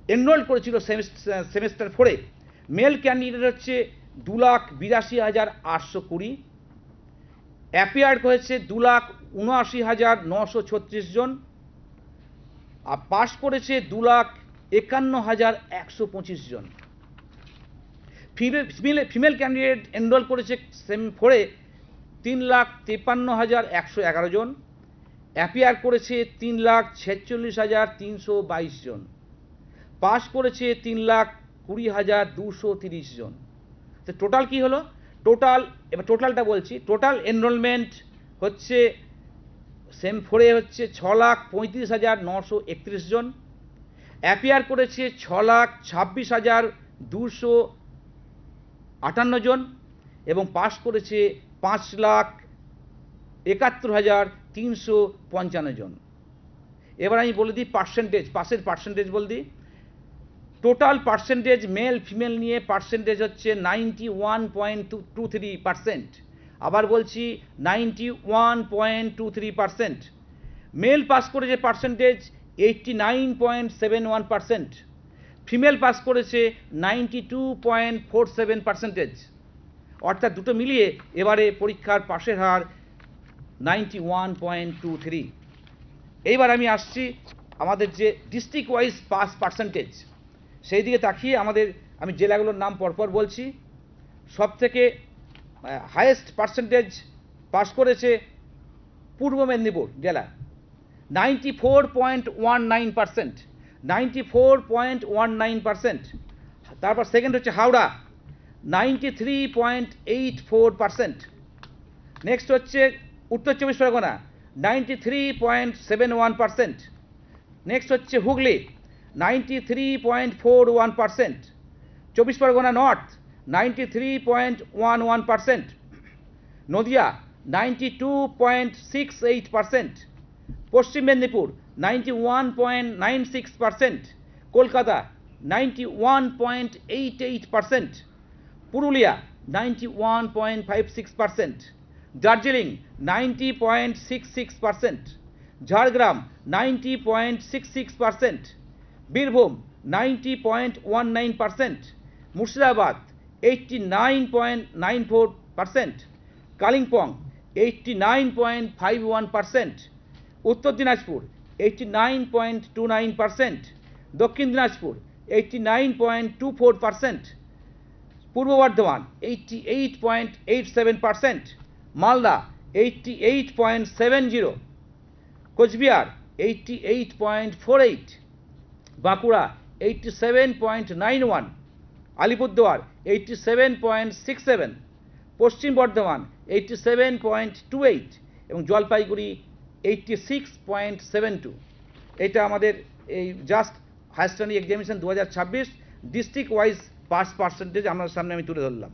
Enrol করেছিল semester 4-এ। Male candidate হচ্ছে 2,82,820, appear হয়েছে 2,79,936 জন, আর পাস করেছে 2,51,125 জন। ফিমেল ক্যান্ডিডেট এনরোল করেছে সেম 4-এ 3,53,111 জন, অ্যাপিয়ার করেছে 3,46,322 জন, পাস করেছে 3,20,230 জন। তো টোটাল কি হলো? টোটাল, এবার টোটালটা বলছি, টোটাল এনরোলমেন্ট হচ্ছে সেম 4-এ হচ্ছে 6,35,931 জন, অ্যাপিয়ার করেছে 6,26,258 জন, এবং পাস করেছে 5,71,355 জন। এবার আমি বলে দিই পার্সেন্টেজ, পাসের পার্সেন্টেজ বলে দিই। টোটাল পার্সেন্টেজ মেল ফিমেল নিয়ে পার্সেন্টেজ হচ্ছে 91.23%। আবার বলছি 91.23%। মেল পাস করেছে পার্সেন্টেজ 89.71%, ফিমেল পাস করেছে 92.47%। অর্থাৎ দুটো মিলিয়ে এবারে পরীক্ষার পাশের হার 91.23। এইবার আমি আসছি আমাদের যে ডিস্ট্রিক্ট ওয়াইজ পাস পার্সেন্টেজ, সেই দিকে তাকিয়ে আমি জেলাগুলোর নাম পরপর বলছি। সব থেকে হায়েস্ট পার্সেন্টেজ পাস করেছে পূর্ব মেদিনীপুর জেলা, 94.19%, 94.19%। তারপর সেকেন্ড হচ্ছে হাওড়া, 93.84%। নেক্সট হচ্ছে উত্তর চব্বিশ পরগনা, 93.71%। নেক্সট হচ্ছে হুগলি, 93.41%। চব্বিশ পরগনা নর্থ, 93.11%। নদিয়া, 92.68%। পশ্চিম মেদিনীপুর, 91.96%। কলকাতা, 91.88%। পুরুলিয়া, 91.56%। দার্জিলিং, 90.66%। ঝাড়গ্রাম, 90.66%। বীরভূম, 90.19%। মুর্শিদাবাদ, 89.94%। কালিম্পং, 89.51%। উত্তর দিনাজপুর, 89.29%। দক্ষিণ দিনাজপুর, 89.24%। পূর্ব বর্ধমান, 88.87%। মালদা, 88.70। কোচবিহার, 88.48। বাঁকুড়া, 87.91। আলিপুরদুয়ার, 87.67। পশ্চিম বর্ধমান, 87.28 এবং জলপাইগুড়ি 86.72। এটা আমাদের এই just higher secondary examination 2026 district wise pass percentage আপনার সামনে আমি তুলে ধরলাম।